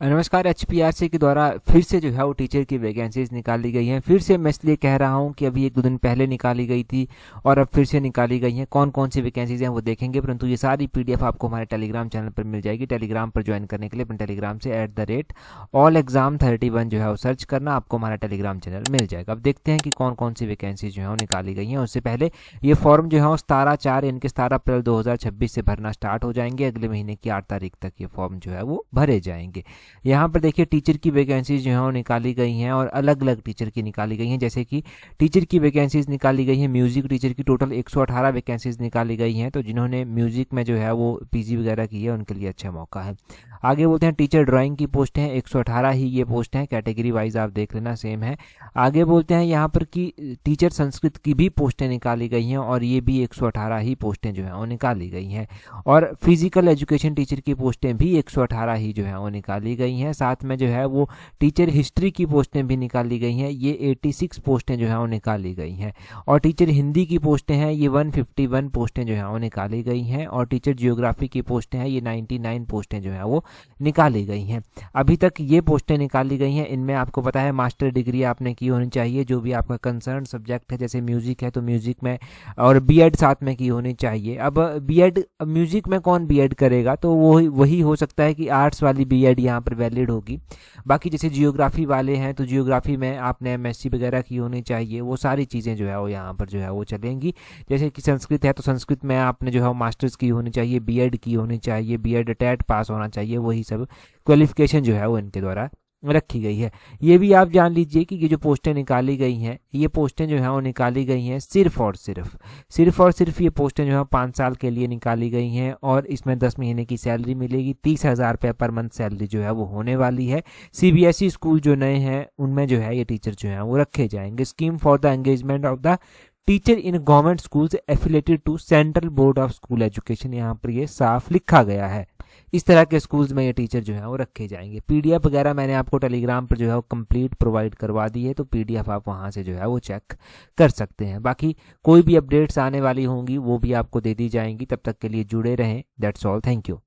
नमस्कार। एचपीआरसी के द्वारा फिर से जो है वो टीचर की वैकेंसीज निकाली गई हैं। फिर से मैं इसलिए कह रहा हूं कि अभी 1-2 दिन पहले निकाली गई थी और अब फिर से निकाली गई हैं। कौन कौन सी वैकेंसीज हैं वो देखेंगे, परंतु ये सारी पीडीएफ आपको हमारे टेलीग्राम चैनल पर मिल जाएगी। टेलीग्राम पर ज्वाइन करने के लिए अपने टेलीग्राम से @allexam31 जो है वो सर्च करना, आपको हमारा टेलीग्राम चैनल मिल जाएगा। अब देखते हैं कि कौन कौन सी वैकेंसीज जो है वो निकाली गई हैं। उससे पहले ये फॉर्म जो है वो 17/4 यानी कि 17 अप्रैल 2026 से भरना स्टार्ट हो जाएंगे। अगले महीने की 8 तारीख तक ये फॉर्म जो है वो भरे जाएंगे। यहाँ पर देखिए टीचर की वैकेंसीज जो है वो निकाली गई हैं और अलग अलग टीचर की निकाली गई हैं। जैसे कि टीचर की वैकेंसीज निकाली गई हैं, म्यूजिक टीचर की टोटल 118 वैकेंसीज निकाली गई हैं। तो जिन्होंने म्यूजिक में जो है वो पीजी वगैरह की है उनके लिए अच्छा मौका है। आगे बोलते हैं टीचर ड्राइंग की पोस्ट हैं, 118 ही ये पोस्ट हैं, कैटेगरी वाइज आप देख लेना सेम है। आगे बोलते हैं यहाँ पर कि टीचर संस्कृत की भी पोस्टें निकाली गई हैं और ये भी 118 ही पोस्टें जो हैं वो निकाली गई हैं। और फिजिकल एजुकेशन टीचर की पोस्टें भी 118 ही जो है वो निकाली गई हैं। साथ में जो है वो टीचर हिस्ट्री की पोस्टें भी निकाली गई हैं, ये 86 पोस्टें जो हैं वो निकाली गई हैं। और टीचर हिंदी की पोस्टें हैं, ये 151 पोस्टें जो हैं वो निकाली गई हैं। और टीचर जियोग्राफी की पोस्टें हैं, ये 99 पोस्टें जो हैं वो निकाली गई हैं। अभी तक ये पोस्टें निकाली गई हैं। इनमें आपको पता है मास्टर डिग्री आपने की होनी चाहिए, जो भी आपका कंसर्न सब्जेक्ट है। जैसे म्यूजिक है तो म्यूजिक में, और बीएड साथ में की होनी चाहिए। अब बीएड म्यूजिक में कौन बीएड करेगा, तो वही हो सकता है कि आर्ट्स वाली बीएड यहाँ पर वैलिड होगी। बाकी जैसे जियोग्राफी वाले हैं तो जियोग्राफी में आपने एमएससी वगैरह की होनी चाहिए। वो सारी चीज़ें जो है वो यहाँ पर जो है वो चलेंगी। जैसे कि संस्कृत है तो संस्कृत में आपने जो है मास्टर्स की होनी चाहिए, बीएड की होनी चाहिए, बीएड टेट पास होना चाहिए। वही सब क्वालिफिकेशन जो है वो इनके द्वारा रखी गई है। ये भी आप जान लीजिए कि ये जो पोस्टें निकाली गई हैं, ये पोस्टें जो हैं वो निकाली गई हैं सिर्फ और सिर्फ ये पोस्टें जो हैं 5 साल के लिए निकाली गई हैं। और इसमें 10 महीने की सैलरी मिलेगी, 30,000 रुपये पर मंथ सैलरी जो है वो होने वाली है। सीबीएसई स्कूल जो नए हैं उनमें जो है ये टीचर जो हैं वो रखे जाएंगे। Scheme for the engagement of the teacher in government schools affiliated to central board of school education, यहाँ पर ये साफ लिखा गया है। इस तरह के स्कूल्स में ये टीचर जो है वो रखे जाएंगे। पीडीएफ वगैरह मैंने आपको टेलीग्राम पर जो है वो कंप्लीट प्रोवाइड करवा दी है, तो पीडीएफ आप वहां से जो है वो चेक कर सकते हैं। बाकी कोई भी अपडेट्स आने वाली होंगी वो भी आपको दे दी जाएंगी। तब तक के लिए जुड़े रहें। That's all, thank you.